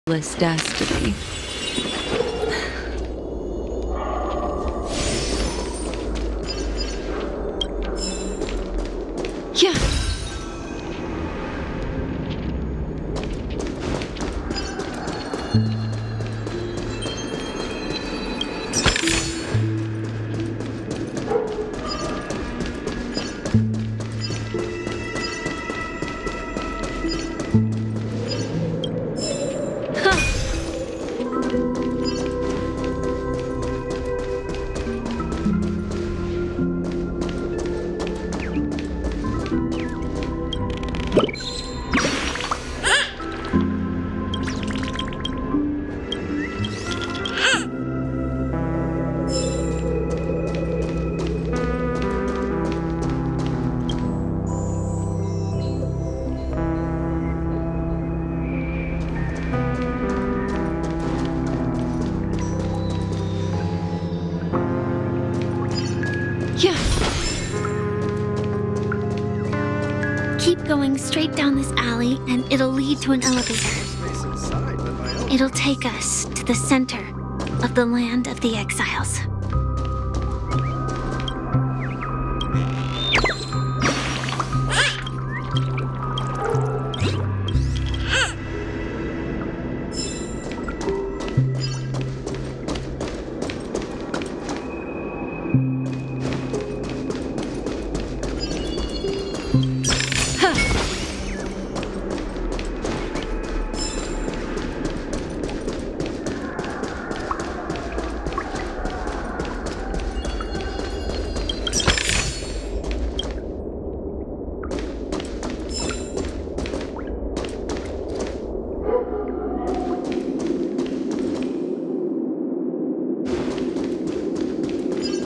destiny. Yeah. Keep going straight down this alley and it'll lead to an elevator. It'll take us to the center of the land of the exiles.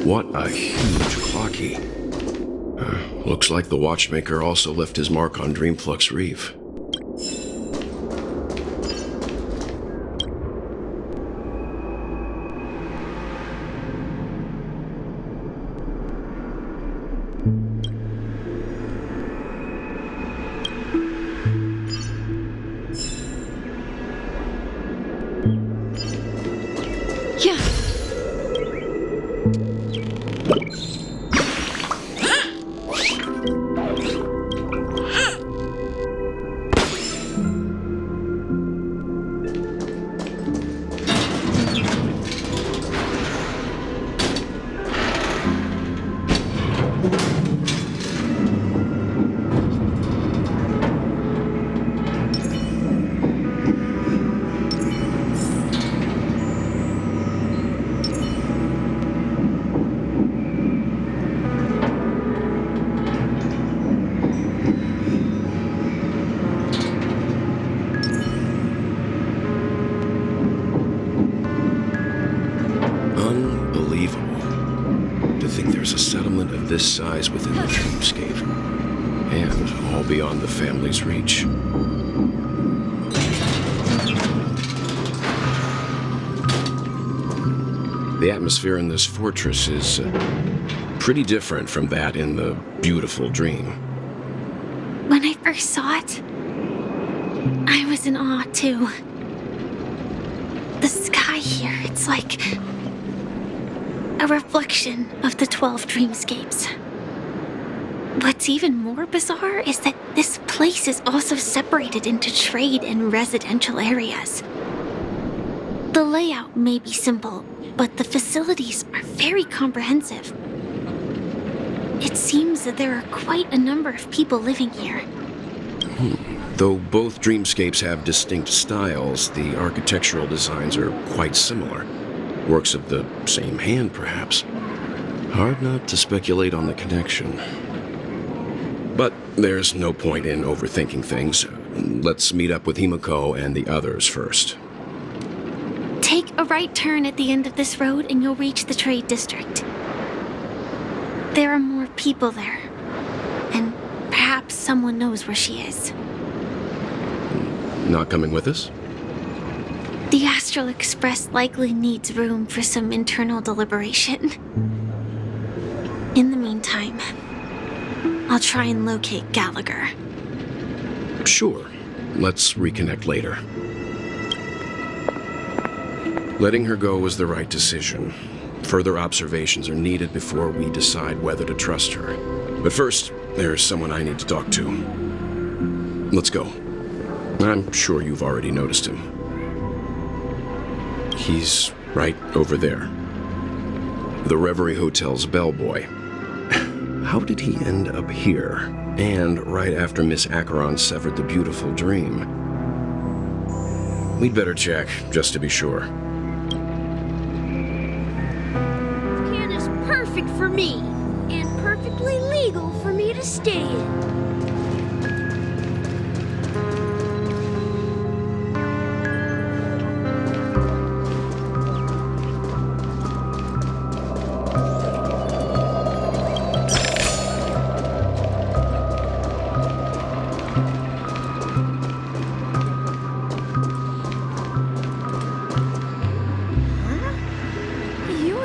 What a huge clock key. Looks like the watchmaker also left his mark on Dreamflux Reef. This size within the dreamscape, and all beyond the family's reach. The atmosphere in this fortress is pretty different from that in the beautiful dream. When I first saw it, I was in awe too. The sky here, it's like a reflection of the 12 dreamscapes. What's even more bizarre is that this place is also separated into trade and residential areas. The layout may be simple, but the facilities are very comprehensive. It seems that there are quite a number of people living here. Though both dreamscapes have distinct styles, the architectural designs are quite similar. Works of the same hand, perhaps. Hard not to speculate on the connection. But there's no point in overthinking things. Let's meet up with Himiko and the others first. Take a right turn at the end of this road and you'll reach the trade district. There are more people there. And perhaps someone knows where she is. Not coming with us? The Astral Express likely needs room for some internal deliberation. In the meantime, I'll try and locate Gallagher. Sure. Let's reconnect later. Letting her go was the right decision. Further observations are needed before we decide whether to trust her. But first, there's someone I need to talk to. Let's go. I'm sure you've already noticed him. He's right over there. The Reverie Hotel's bellboy. How did he end up here? And right after Miss Acheron severed the beautiful dream. We'd better check, just to be sure. Can is perfect for me, and perfectly legal for me to stay in.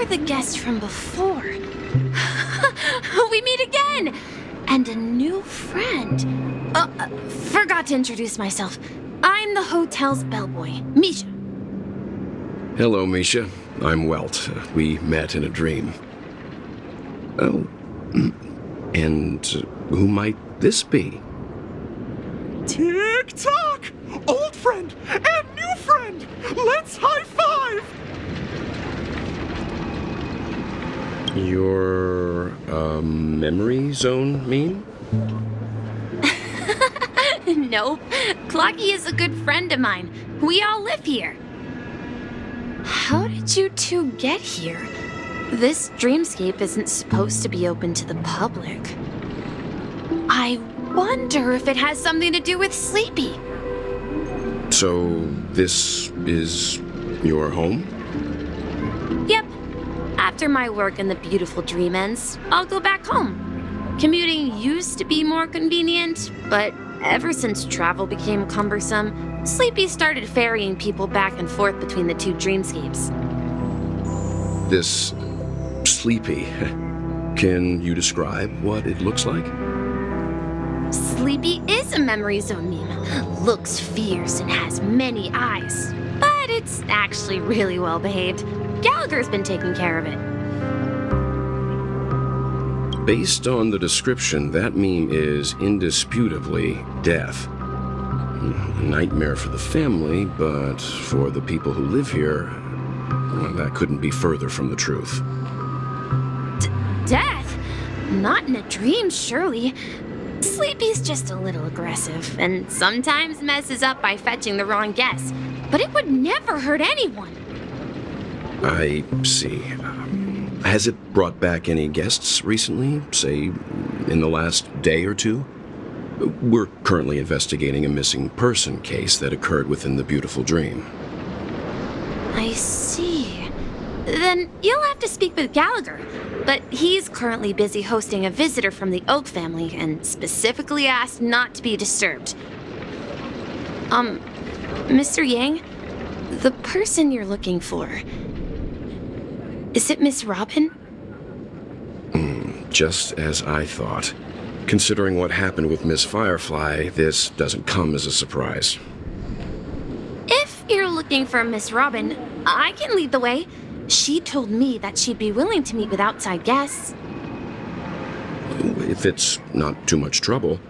The guest from before. We meet again! And a new friend. Forgot to introduce myself. I'm the hotel's bellboy, Misha. Hello, Misha. I'm Welt. We met in a dream. Oh. And who might this be? Tick-tock! Old friend and new friend! Let's high-five! Your, memory zone mean? Nope. Clocky is a good friend of mine. We all live here. How did you two get here? This dreamscape isn't supposed to be open to the public. I wonder if it has something to do with Sleepy. So, this is your home? Yep. After my work in the beautiful dream ends, I'll go back home. Commuting used to be more convenient, but ever since travel became cumbersome, Sleepy started ferrying people back and forth between the two dreamscapes. This Sleepy. Can you describe what it looks like? Sleepy is a memory zone meme. Looks fierce and has many eyes. But it's actually really well behaved. Gallagher's been taking care of it. Based on the description, that meme is indisputably death. A nightmare for the family, but for the people who live here, well, that couldn't be further from the truth. Death? Not in a dream, surely. Sleepy's just a little aggressive, and sometimes messes up by fetching the wrong guess. But it would never hurt anyone. I see. Has it brought back any guests recently, say, in the last day or two? We're currently investigating a missing person case that occurred within the beautiful dream. I see. Then you'll have to speak with Gallagher. But he's currently busy hosting a visitor from the Oak family and specifically asked not to be disturbed. Mr. Yang, the person you're looking for, is it Miss Robin? Just as I thought. Considering what happened with Miss Firefly, this doesn't come as a surprise. If you're looking for Miss Robin, I can lead the way. She told me that she'd be willing to meet with outside guests. If it's not too much trouble.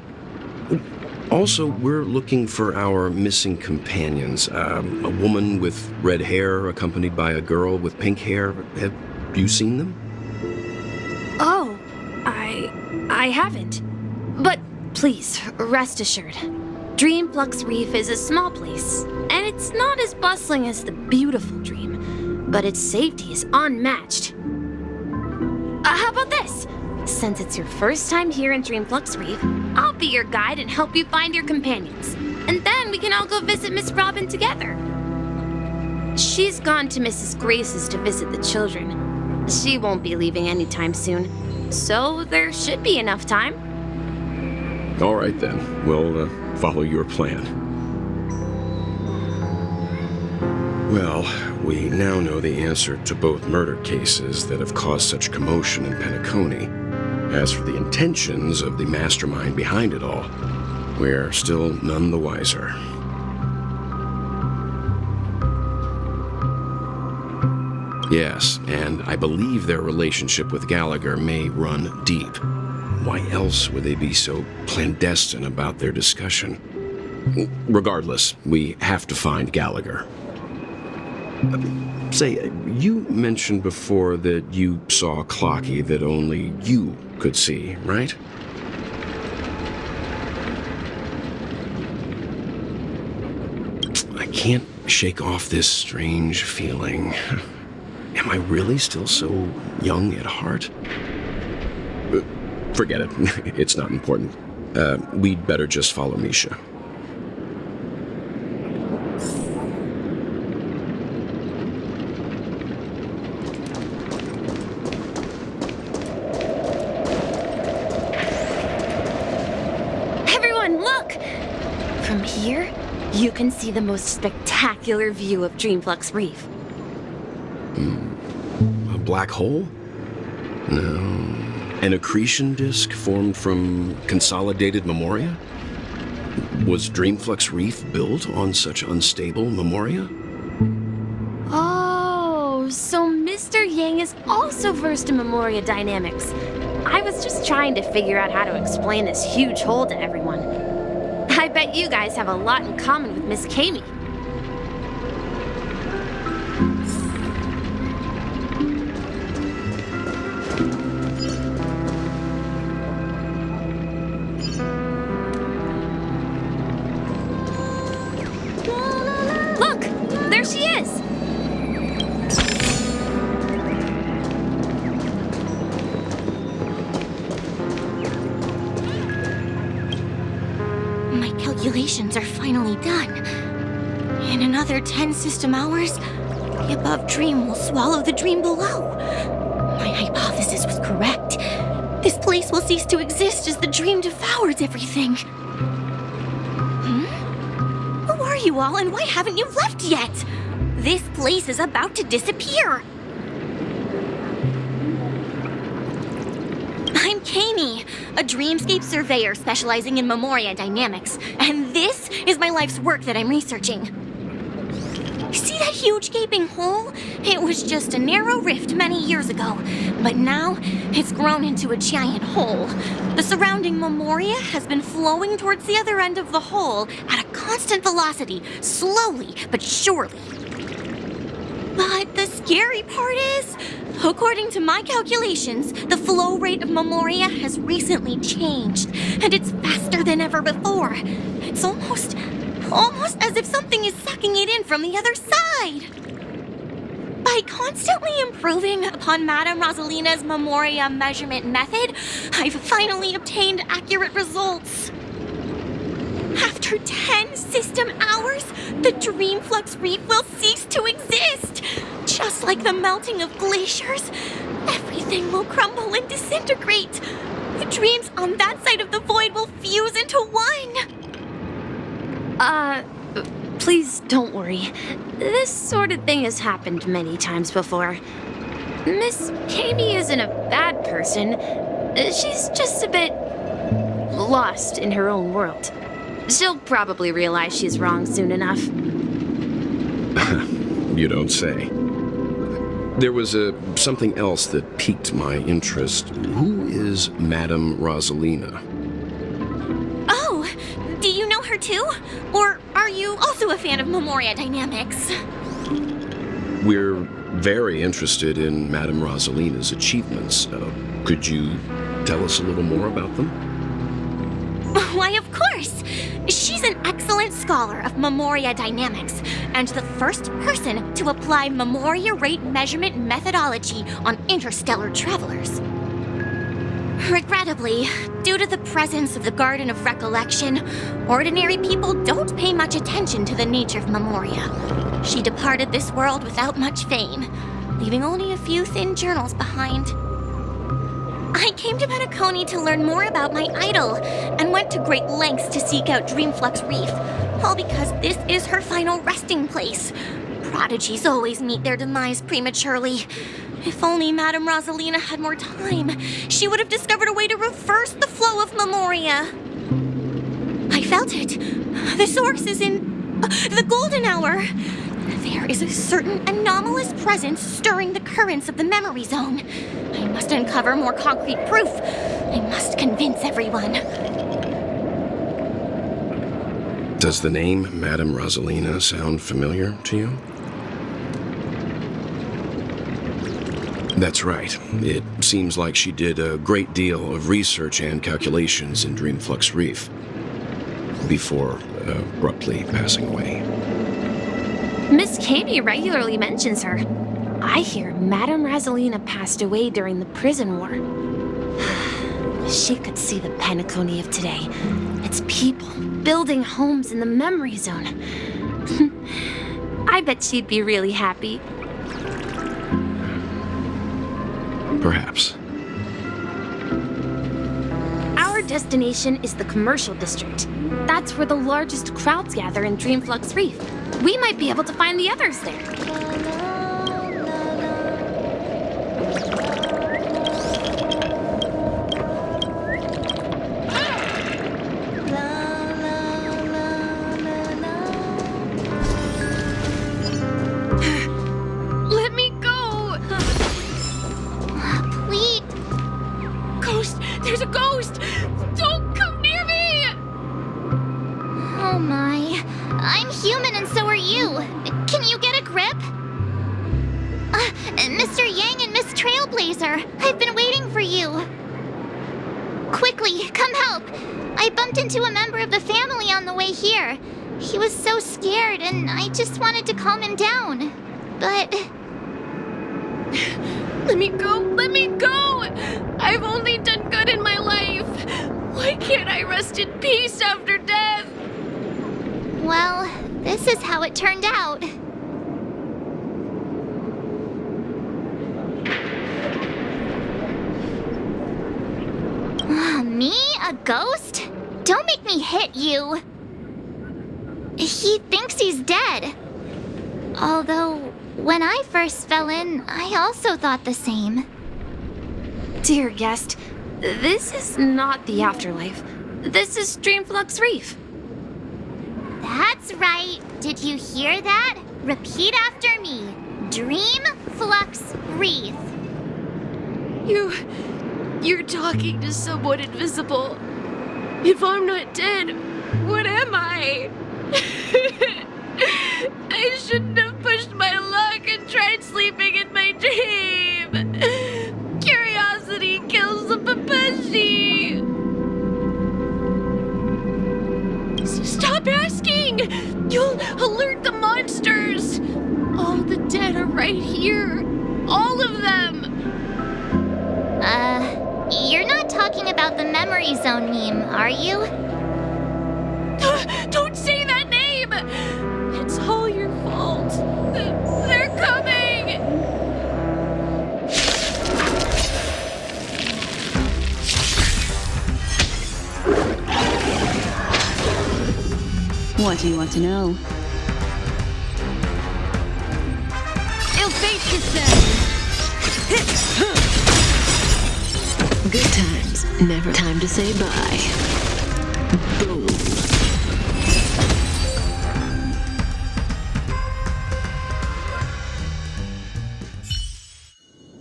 Also, we're looking for our missing companions. A woman with red hair accompanied by a girl with pink hair. Have you seen them? Oh, I haven't. But please, rest assured. Dreamflux Reef is a small place, and it's not as bustling as the beautiful dream, but its safety is unmatched. How about this? Since it's your first time here in Dreamflux Reef, I'll be your guide and help you find your companions. And then we can all go visit Miss Robin together. She's gone to Mrs. Grace's to visit the children. She won't be leaving anytime soon, so there should be enough time. All right, then. We'll follow your plan. Well, we now know the answer to both murder cases that have caused such commotion in Penacony. As for the intentions of the mastermind behind it all, we're still none the wiser. Yes, and I believe their relationship with Gallagher may run deep. Why else would they be so clandestine about their discussion? Regardless, we have to find Gallagher. Say, you mentioned before that you saw Clocky that only you could see, right? I can't shake off this strange feeling. Am I really still so young at heart? Forget it. It's not important. We'd better just follow Misha. Everyone, look! From here, you can see the most spectacular view of Dreamflux Reef. A black hole? No. An accretion disk formed from consolidated memoria? Was Dreamflux Reef built on such unstable memoria? Oh, so Mr. Yang is also versed in memoria dynamics. I was just trying to figure out how to explain this huge hole to everyone. I bet you guys have a lot in common with Miss Kami. Look! There she is! My calculations are finally done. In another 10 system hours, the above dream will swallow the dream below. My hypothesis was correct. This place will cease to exist as the dream devours everything. Who are you all, and why haven't you left yet? This place is about to disappear. I'm Kami, a dreamscape surveyor specializing in memoria dynamics, and this is my life's work that I'm researching. See that huge gaping hole? It was just a narrow rift many years ago, but now it's grown into a giant hole. The surrounding memoria has been flowing towards the other end of the hole at a constant velocity, slowly but surely. But the scary part is, according to my calculations, the flow rate of memoria has recently changed, and it's faster than ever before. It's almost as if something is sucking it in from the other side. By constantly improving upon Madame Rosalina's memoria measurement method, I've finally obtained accurate results. After 10 system hours, the Dreamflux Reef will cease to exist. Just like the melting of glaciers, everything will crumble and disintegrate. The dreams on that side of the void will fuse into one. Please don't worry. This sort of thing has happened many times before. Miss Kami isn't a bad person. She's just a bit lost in her own world. She'll probably realize she's wrong soon enough. You don't say. There was something else that piqued my interest. Who is Madame Rosalina? Oh, do you know her too? Or are you also a fan of memoria dynamics? We're very interested in Madame Rosalina's achievements. Could you tell us a little more about them? Why, of course! She's an excellent scholar of memoria dynamics, and the first person to apply memoria rate measurement methodology on interstellar travelers. Regrettably, due to the presence of the Garden of Recollection, ordinary people don't pay much attention to the nature of memoria. She departed this world without much fame, leaving only a few thin journals behind. I came to Penacony to learn more about my idol, and went to great lengths to seek out Dreamflux Reef, all because this is her final resting place. Prodigies always meet their demise prematurely. If only Madame Rosalina had more time, she would have discovered a way to reverse the flow of memoria. I felt it. The source is in the golden hour. There is a certain anomalous presence stirring the currents of the memory zone. I must uncover more concrete proof. I must convince everyone. Does the name Madame Rosalina sound familiar to you? That's right. It seems like she did a great deal of research and calculations in Dreamflux Reef before abruptly passing away. Miss Katie regularly mentions her. I hear Madame Rosalina passed away during the prison war. She could see the Penacony of today. Its people building homes in the memory zone. I bet she'd be really happy. Perhaps. Our destination is the commercial district. That's where the largest crowds gather in Dreamflux Reef. We might be able to find the others there. Let me go! Please. Ghost! There's a ghost! Don't come near me! Oh my. I'm human and so are you. Can you get a grip? Mr. Yang and Miss Trailblazer, I've been waiting for you. Quickly, come help. I bumped into a member of the family on the way here. He was so scared and I just wanted to calm him down. But... Let me go! Let me go! I've only done good in my life. Why can't I rest in peace after death? well, this is how it turned out. Me? A ghost? Don't make me hit you. He thinks he's dead. Although, when I first fell in, I also thought the same. Dear guest, this is not the afterlife. This is Dreamflux Reef. That's right. Did you hear that? Repeat after me. Dreamflux Reef. You're talking to someone invisible. If I'm not dead, what am I? I shouldn't have pushed my luck and tried sleeping in my dream. Curiosity kills the Papeshi. Stop asking! You'll alert the monsters. All the dead are right here. All of them. You're not talking about the memory zone meme, are you? Don't say that name! It's all your fault. They're coming! What do you want to know? Ill-fate descends! Good times, never time to say bye. Boom.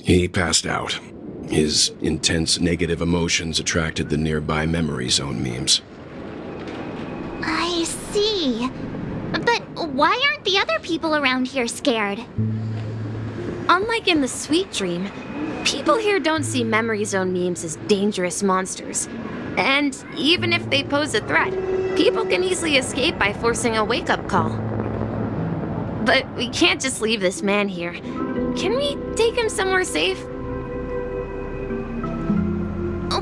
He passed out. His intense negative emotions attracted the nearby memory zone memes. I see. But why aren't the other people around here scared? Unlike in the Sweet Dream, people here don't see memory zone memes as dangerous monsters. And even if they pose a threat, people can easily escape by forcing a wake-up call. But we can't just leave this man here. Can we take him somewhere safe?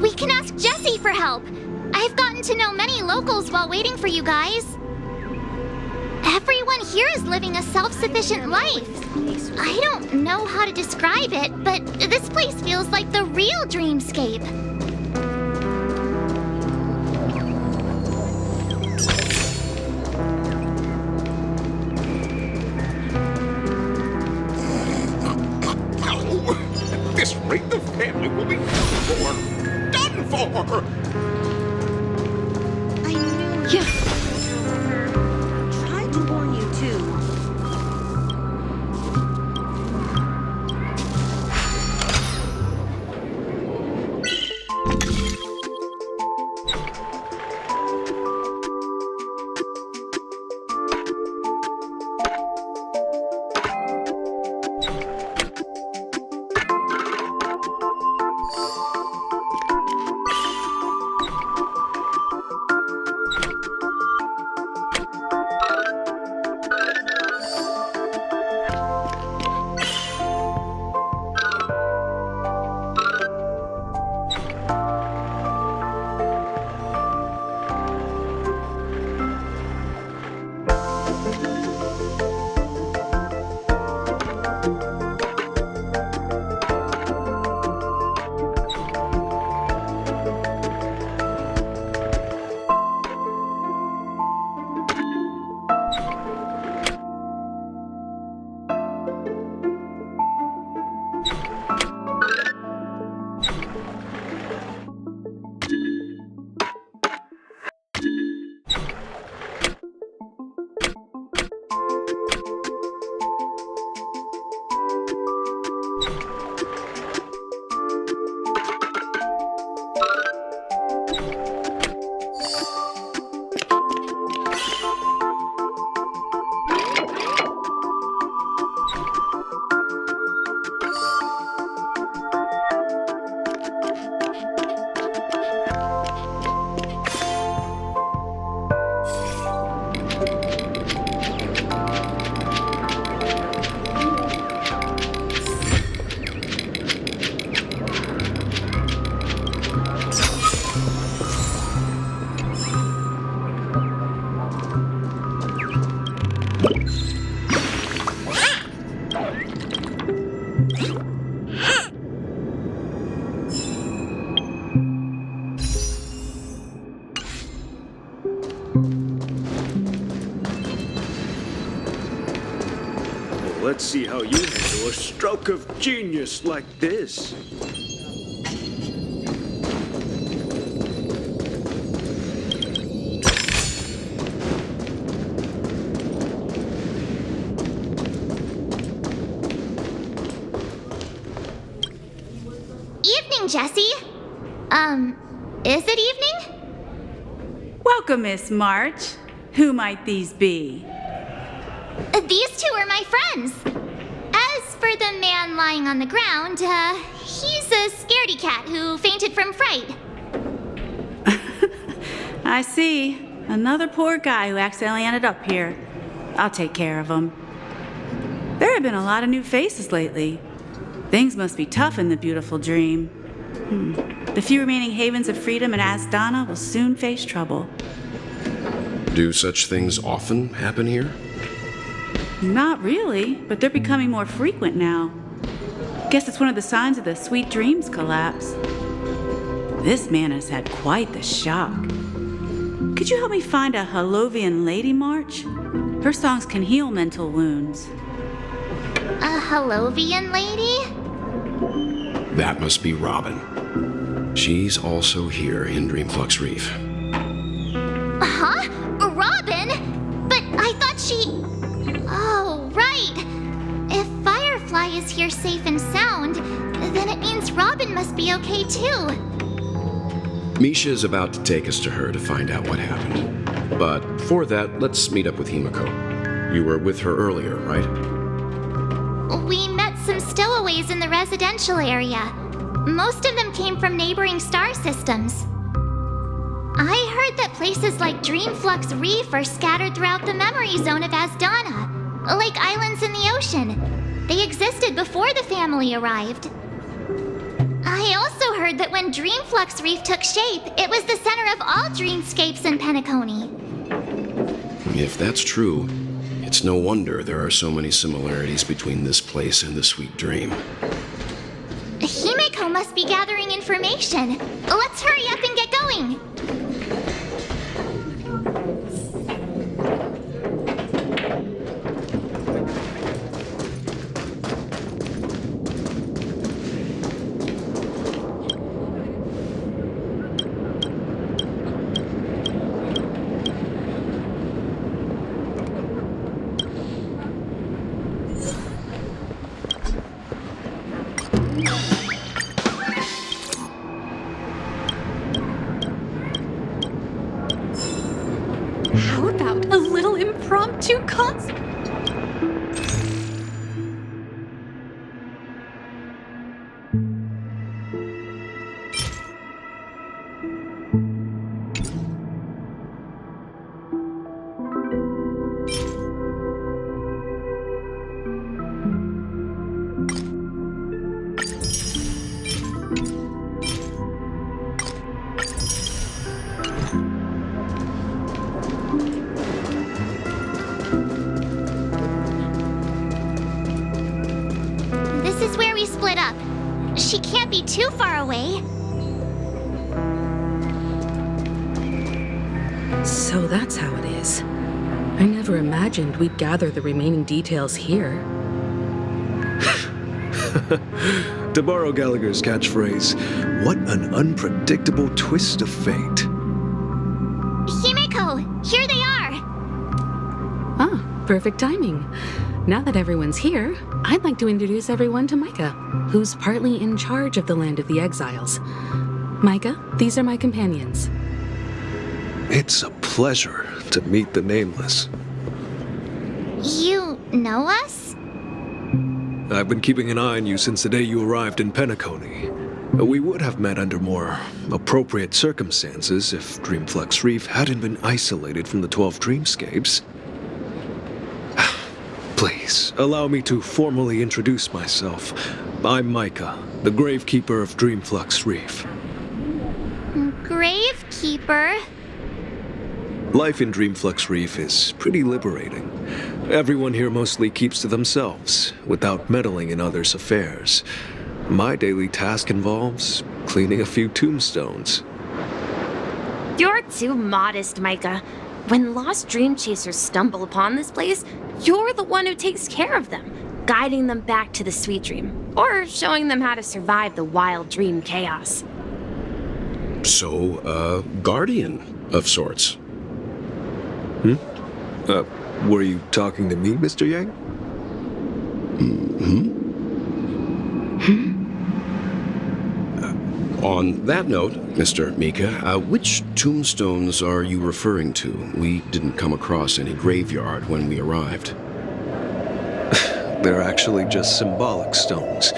We can ask Jessie for help. I've gotten to know many locals while waiting for you guys. Everyone here is living a self-sufficient life. I don't know how to describe it, but this place feels like the real dreamscape. At this rate, the family will be done for. Done for! I knew you. Tried to warn you too. Let's see how you handle a stroke of genius like this. Evening, Jessie. Is it evening? Welcome, Miss March. Who might these be? These two are my friends. As for the man lying on the ground, he's a scaredy cat who fainted from fright. I see. Another poor guy who accidentally ended up here. I'll take care of him. There have been a lot of new faces lately. Things must be tough in the beautiful dream. The few remaining havens of freedom in Asdana will soon face trouble. Do such things often happen here? Not really, but they're becoming more frequent now. Guess it's one of the signs of the Sweet Dreams collapse. This man has had quite the shock. Could you help me find a Halovian lady, March? Her songs can heal mental wounds. A Halovian lady? That must be Robin. She's also here in Dreamflux Reef. Huh? Robin? But I thought she... Oh, right. If Firefly is here safe and sound, then it means Robin must be okay too. Misha is about to take us to her to find out what happened. But for that, let's meet up with Himiko. You were with her earlier, right? We met some stowaways in the residential area. Most of them came from neighboring star systems. I heard that places like Dreamflux Reef are scattered throughout the memory zone of Asdana, like islands in the ocean. They existed before the family arrived. I also heard that when Dreamflux Reef took shape, it was the center of all dreamscapes in Penacony. If that's true, it's no wonder there are so many similarities between this place and the Sweet Dream. Himeko must be gathering information. Let's hurry up and get going. too constant. This is where we split up. She can't be too far away. So that's how it is. I never imagined we'd gather the remaining details here. To borrow Gallagher's catchphrase, what an unpredictable twist of fate. Himeko, here they are. Ah, perfect timing. Now that everyone's here, I'd like to introduce everyone to Micah, who's partly in charge of the Land of the Exiles. Micah, these are my companions. It's a pleasure to meet the Nameless. You know us? I've been keeping an eye on you since the day you arrived in Penacony. We would have met under more appropriate circumstances if Dreamflux Reef hadn't been isolated from the 12 dreamscapes. Please, allow me to formally introduce myself. I'm Micah, the Gravekeeper of Dreamflux Reef. Gravekeeper? Life in Dreamflux Reef is pretty liberating. Everyone here mostly keeps to themselves, without meddling in others' affairs. My daily task involves cleaning a few tombstones. You're too modest, Micah. When lost dream chasers stumble upon this place, you're the one who takes care of them, guiding them back to the sweet dream, or showing them how to survive the wild dream chaos. So, a guardian of sorts. Were you talking to me, Mr. Yang? On that note, Mr. Mika, which tombstones are you referring to? We didn't come across any graveyard when we arrived. They're actually just symbolic stones.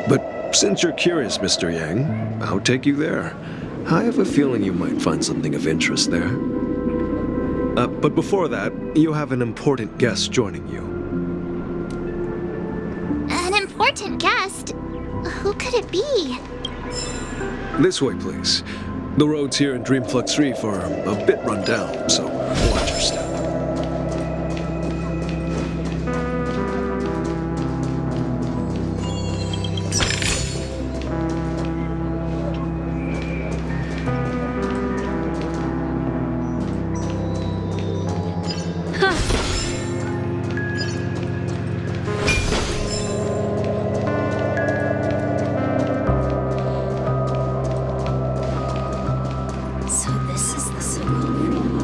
But since you're curious, Mr. Yang, I'll take you there. I have a feeling you might find something of interest there. But before that, you have an important guest joining you. An important guest? Who could it be? This way, please. The roads here in Dreamflux Reef are a bit run down, so watch your step. So this is the so-called freedom.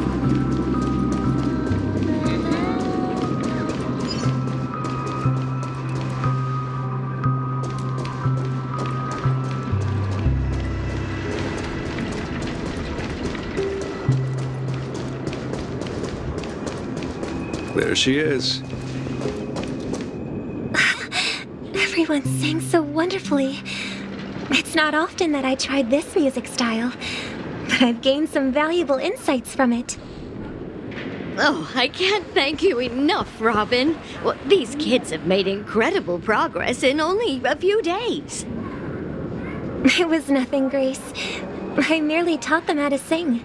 There she is. Everyone sang so wonderfully. It's not often that I tried this music style, but I've gained some valuable insights from it. Oh, I can't thank you enough, Robin. Well, these kids have made incredible progress in only a few days. It was nothing, Grace. I merely taught them how to sing.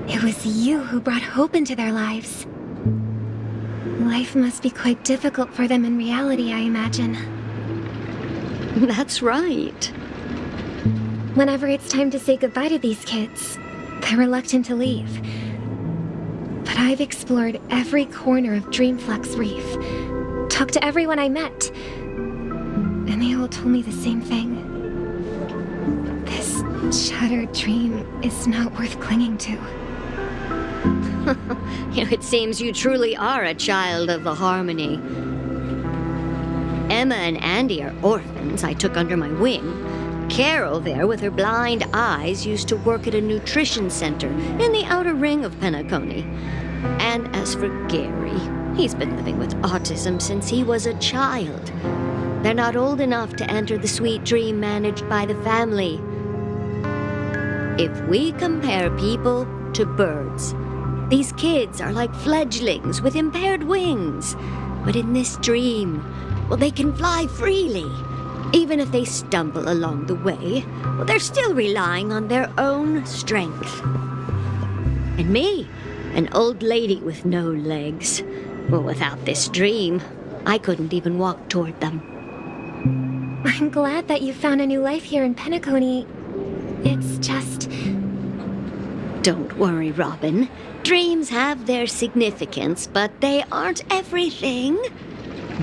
It was you who brought hope into their lives. Life must be quite difficult for them in reality, I imagine. That's right. Whenever it's time to say goodbye to these kids, they're reluctant to leave. But I've explored every corner of Dreamflux Reef, talked to everyone I met, and they all told me the same thing. This shattered dream is not worth clinging to. It seems you truly are a child of the Harmony. Emma and Andy are orphans I took under my wing. Carol there, with her blind eyes, used to work at a nutrition center in the outer ring of Penacony. And as for Gary, he's been living with autism since he was a child. They're not old enough to enter the sweet dream managed by the family. If we compare people to birds, these kids are like fledglings with impaired wings. But in this dream, well, they can fly freely. Even if they stumble along the way, well, they're still relying on their own strength. And me, an old lady with no legs. Well, without this dream, I couldn't even walk toward them. I'm glad that you found a new life here in Penacony. It's just... Don't worry, Robin. Dreams have their significance, but they aren't everything.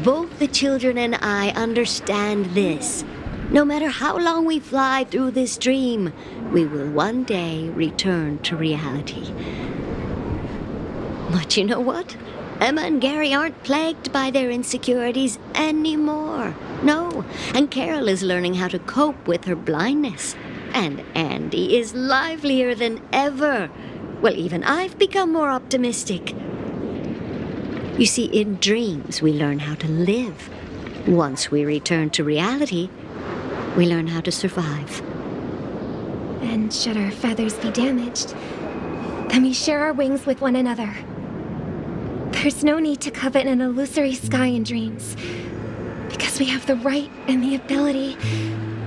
Both the children and I understand this. No matter how long we fly through this dream, we will one day return to reality. But you know what? Emma and Gary aren't plagued by their insecurities anymore. No, and Carol is learning how to cope with her blindness. And Andy is livelier than ever. Well, even I've become more optimistic. You see, in dreams, we learn how to live. Once we return to reality, we learn how to survive. And should our feathers be damaged, then we share our wings with one another. There's no need to covet an illusory sky in dreams, because we have the right and the ability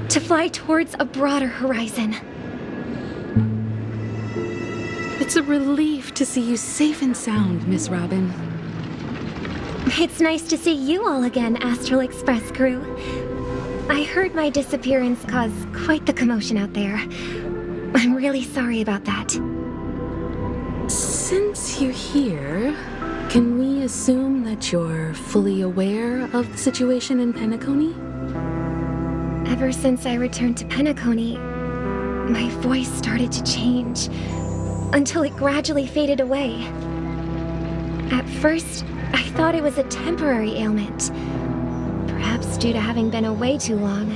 to fly towards a broader horizon. It's a relief to see you safe and sound, Miss Robin. It's nice to see you all again, Astral Express crew. I heard my disappearance caused quite the commotion out there. I'm really sorry about that. Since you're here, can we assume that you're fully aware of the situation in Penacony? Ever since I returned to Penacony, my voice started to change, until it gradually faded away. At first, I thought it was a temporary ailment, perhaps due to having been away too long.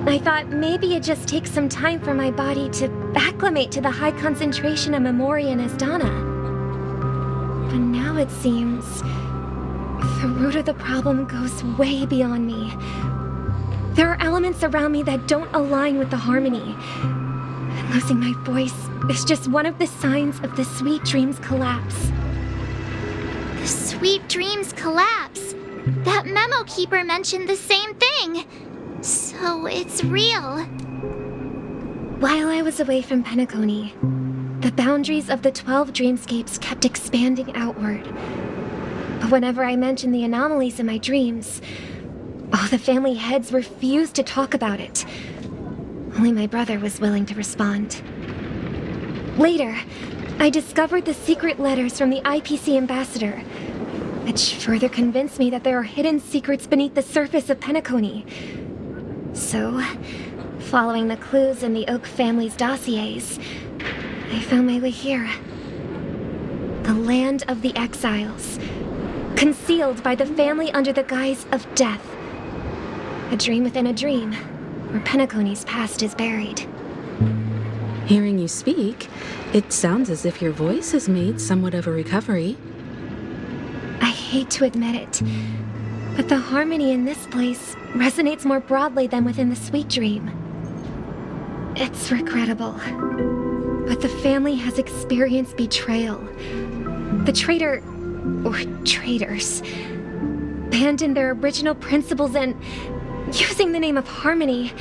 I thought maybe it just takes some time for my body to acclimate to the high concentration of Memoria and Asdana. But now it seems the root of the problem goes way beyond me. There are elements around me that don't align with the harmony. And losing my voice is just one of the signs of the Sweet Dreams collapse. The Sweet Dreams collapse. That memo keeper mentioned the same thing. So it's real. While I was away from Penacony, the boundaries of the 12 dreamscapes kept expanding outward. But whenever I mentioned the anomalies in my dreams, all the family heads refused to talk about it. Only my brother was willing to respond. Later, I discovered the secret letters from the IPC ambassador, which further convinced me that there are hidden secrets beneath the surface of Penacony. So, following the clues in the Oak family's dossiers, I found my way here. The land of the exiles, concealed by the family under the guise of death. A dream within a dream, where Penacony's past is buried. Hearing you speak, it sounds as if your voice has made somewhat of a recovery. I hate to admit it, but the harmony in this place resonates more broadly than within the Sweet Dream. It's regrettable, but the family has experienced betrayal. The traitor, or traitors, abandoned their original principles and, using the name of harmony,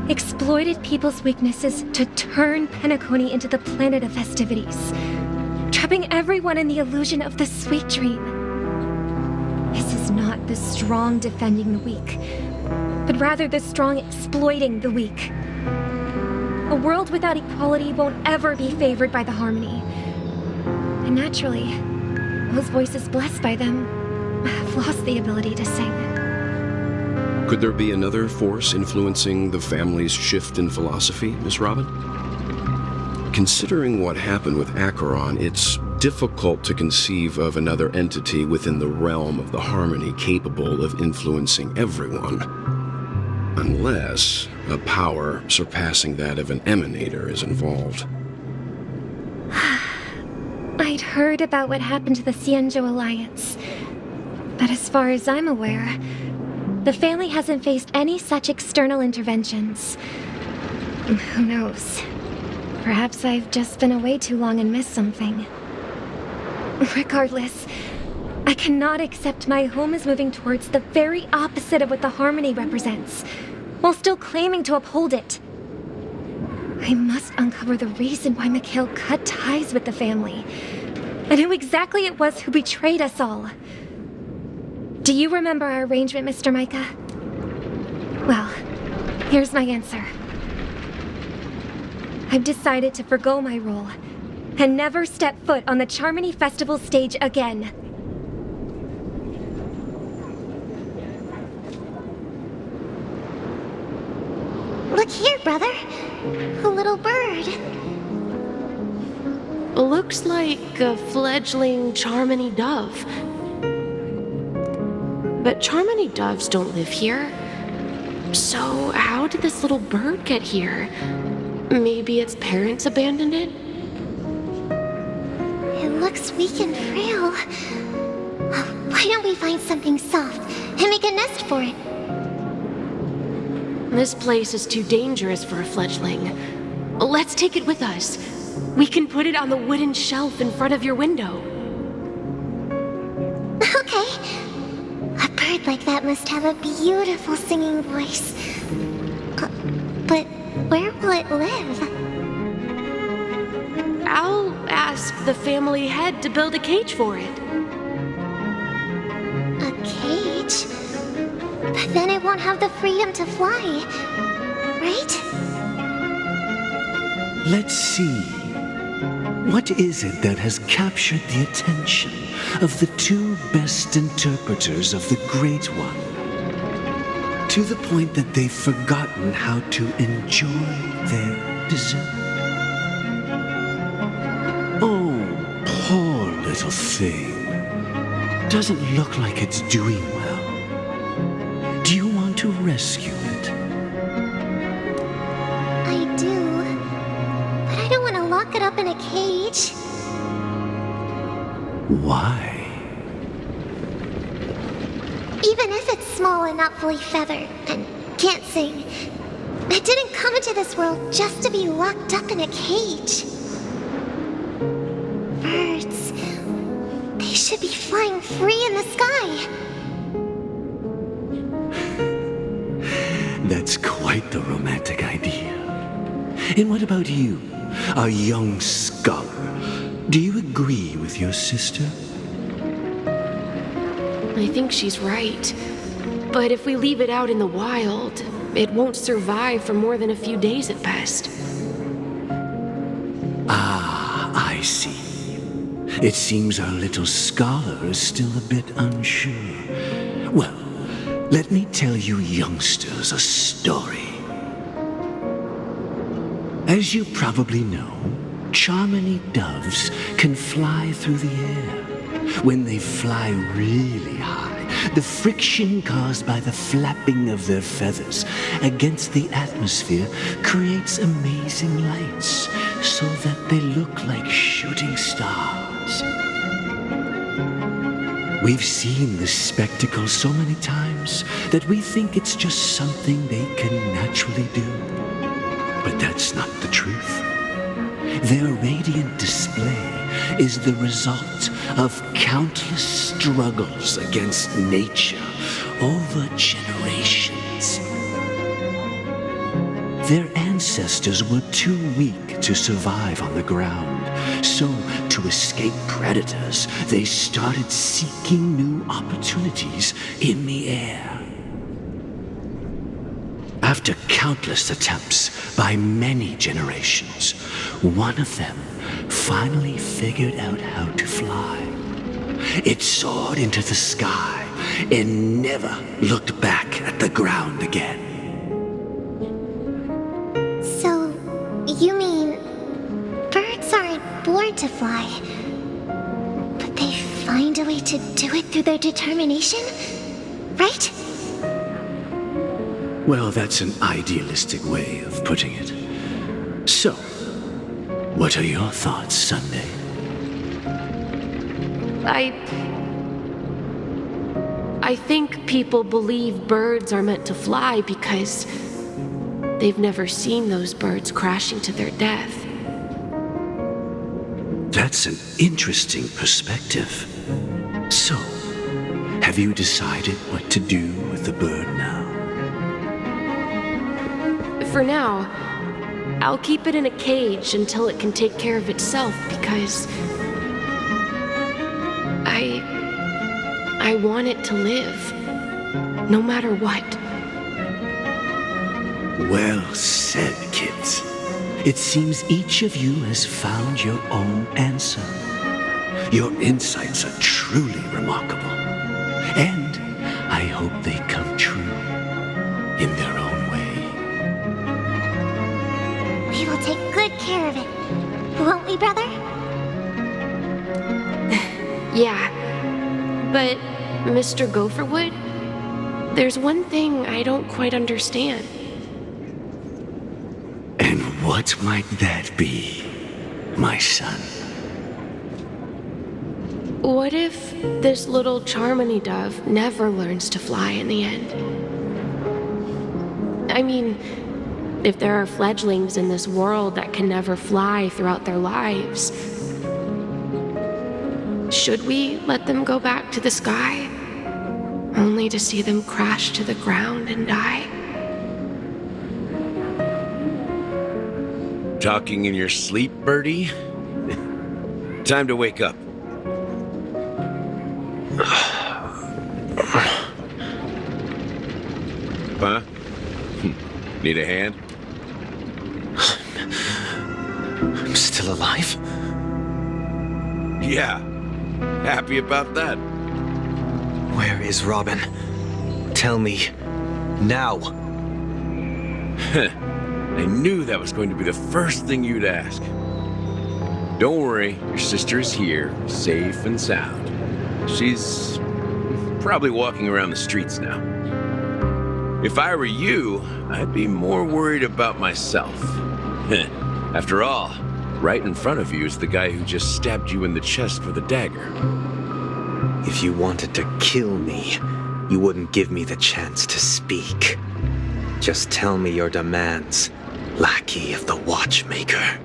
exploited people's weaknesses to turn Penacony into the planet of festivities, trapping everyone in the illusion of the Sweet Dream. This is not the strong defending the weak, but rather the strong exploiting the weak. A world without equality won't ever be favored by the harmony. And naturally, those voices blessed by them have lost the ability to sing. Could there be another force influencing the family's shift in philosophy, Miss Robin? Considering what happened with Acheron, it's difficult to conceive of another entity within the realm of the harmony capable of influencing everyone. Unless a power surpassing that of an emanator is involved. I I'd heard about what happened to the Cienjo Alliance. But as far as I'm aware, the family hasn't faced any such external interventions. Who knows? Perhaps I've just been away too long and missed something. Regardless, I cannot accept my home is moving towards the very opposite of what the Harmony represents, while still claiming to uphold it. I must uncover the reason why Mikhail cut ties with the family, and who exactly it was who betrayed us all. Do you remember our arrangement, Mr. Micah? Well, here's my answer. I've decided to forgo my role, and never step foot on the Charmony Festival stage again. Look here, brother. A little bird. Looks like a fledgling Charmony dove. But Charmony doves don't live here. So how did this little bird get here? Maybe its parents abandoned it? It looks weak and frail. Why don't we find something soft and make a nest for it? This place is too dangerous for a fledgling. Let's take it with us. We can put it on the wooden shelf in front of your window. Okay. A bird like that must have a beautiful singing voice. But where will it live? I'll ask the family head to build a cage for it. A cage? But then it won't have the freedom to fly, right? Let's see. What is it that has captured the attention of the two best interpreters of the Great One, to the point that they've forgotten how to enjoy their dessert? Oh, poor little thing. Doesn't look like it's doing well. Do you want to rescue it? I do. But I don't want to lock it up in a cage. Why? Even if it's small and not fully feathered and can't sing, it didn't come into this world just to be locked up in a cage. Birds, they should be flying free in the sky. That's quite the romantic idea. And what about you, a young scholar? Do you agree with your sister? I think she's right. But if we leave it out in the wild, it won't survive for more than a few days at best. Ah, I see. It seems our little scholar is still a bit unsure. Well, let me tell you youngsters a story. As you probably know, Charmony doves can fly through the air. When they fly really high, the friction caused by the flapping of their feathers against the atmosphere creates amazing lights, so that they look like shooting stars. We've seen this spectacle so many times that we think it's just something they can naturally do. But that's not the truth. Their radiant display is the result of countless struggles against nature over generations. Their ancestors were too weak to survive on the ground, so to escape predators, they started seeking new opportunities in the air. After countless attempts by many generations, one of them finally figured out how to fly. It soared into the sky and never looked back at the ground again. So, you mean birds aren't born to fly, but they find a way to do it through their determination, right? Well, that's an idealistic way of putting it. So, what are your thoughts, Sunday? I think people believe birds are meant to fly because they've never seen those birds crashing to their death. That's an interesting perspective. So, have you decided what to do with the bird now? For now, I'll keep it in a cage until it can take care of itself because I want it to live, no matter what. Well said, kids. It seems each of you has found your own answer. Your insights are truly remarkable. And I hope they come true in their own way. We will take good care of it. Won't we, brother? Yeah, but Mr. Gopherwood, there's one thing I don't quite understand. And what might that be, my son? What if this little Charmony dove never learns to fly in the end? I mean, if there are fledglings in this world that can never fly throughout their lives, should we let them go back to the sky, only to see them crash to the ground and die? Talking in your sleep, Birdie? Time to wake up. Huh? Need a hand? I'm still alive? Yeah. Happy about that. Where is Robin? Tell me. Now. I knew that was going to be the first thing you'd ask. Don't worry, your sister is here, safe and sound. She's probably walking around the streets now. If I were you, I'd be more worried about myself. After all, right in front of you is the guy who just stabbed you in the chest with a dagger. If you wanted to kill me, you wouldn't give me the chance to speak. Just tell me your demands, lackey of the watchmaker.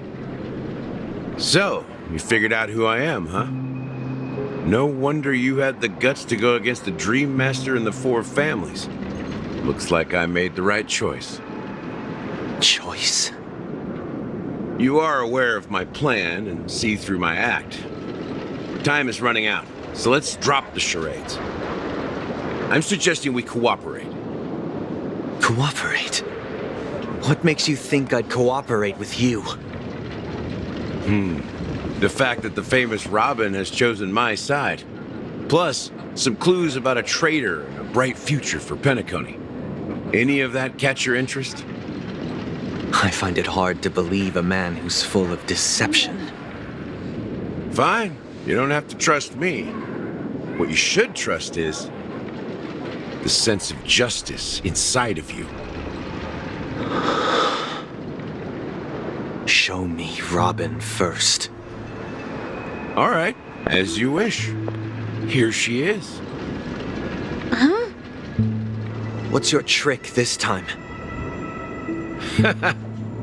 So, you figured out who I am, huh? No wonder you had the guts to go against the Dream Master and the Four Families. Looks like I made the right choice. Choice? You are aware of my plan and see through my act. Time is running out, so let's drop the charades. I'm suggesting we cooperate. Cooperate? What makes you think I'd cooperate with you? The fact that the famous Robin has chosen my side. Plus, some clues about a traitor and a bright future for Penacony. Any of that catch your interest? I find it hard to believe a man who's full of deception. Fine. You don't have to trust me. What you should trust is the sense of justice inside of you. Show me Robin first. All right, as you wish. Here she is. Huh? What's your trick this time?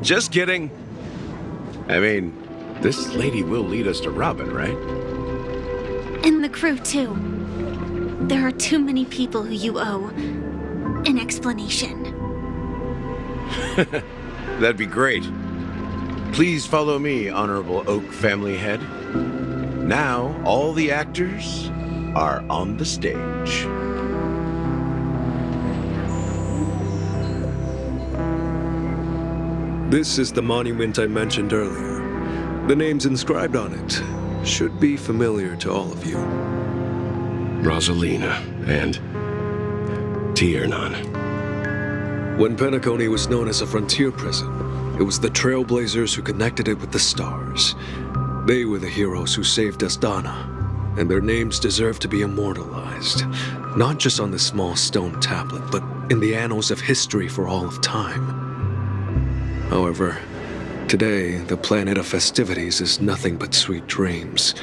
Just kidding. I mean, this lady will lead us to Robin, right? And the crew, too. There are too many people who you owe an explanation. That'd be great. Please follow me, Honorable Oak Family Head. Now, all the actors are on the stage. This is the monument I mentioned earlier. The names inscribed on it should be familiar to all of you. Rosalina and Tiernan. When Penacony was known as a frontier prison, it was the trailblazers who connected it with the stars. They were the heroes who saved Astana, and their names deserve to be immortalized, not just on this small stone tablet, but in the annals of history for all of time. However, today, the planet of festivities is nothing but sweet dreams.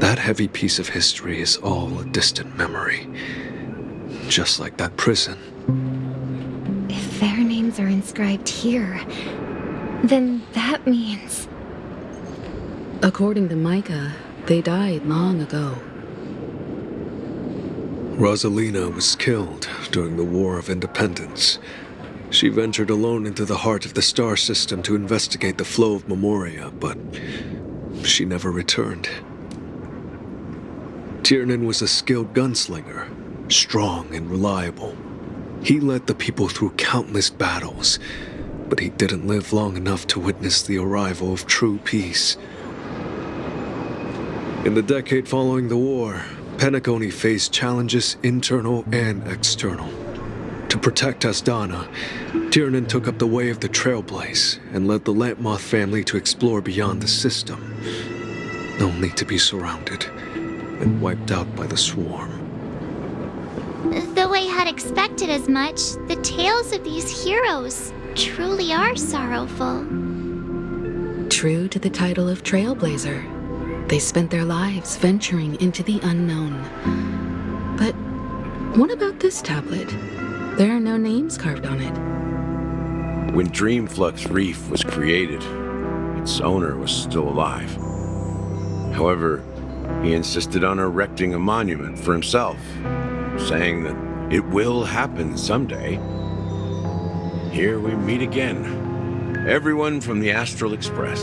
That heavy piece of history is all a distant memory. Just like that prison. If their names are inscribed here, then that means... According to Micah, they died long ago. Rosalina was killed during the War of Independence. She ventured alone into the heart of the star system to investigate the flow of Memoria, but she never returned. Tiernan was a skilled gunslinger, strong and reliable. He led the people through countless battles, but he didn't live long enough to witness the arrival of true peace. In the decade following the war, Penacony faced challenges internal and external. To protect Asdana, Tiernan took up the way of the Trailblaze and led the Lampmoth family to explore beyond the system, only to be surrounded and wiped out by the Swarm. Though I had expected as much, the tales of these heroes truly are sorrowful. True to the title of Trailblazer, they spent their lives venturing into the unknown. But what about this tablet? There are no names carved on it. When Dreamflux Reef was created, its owner was still alive. However, he insisted on erecting a monument for himself, saying that it will happen someday. Here we meet again. Everyone from the Astral Express.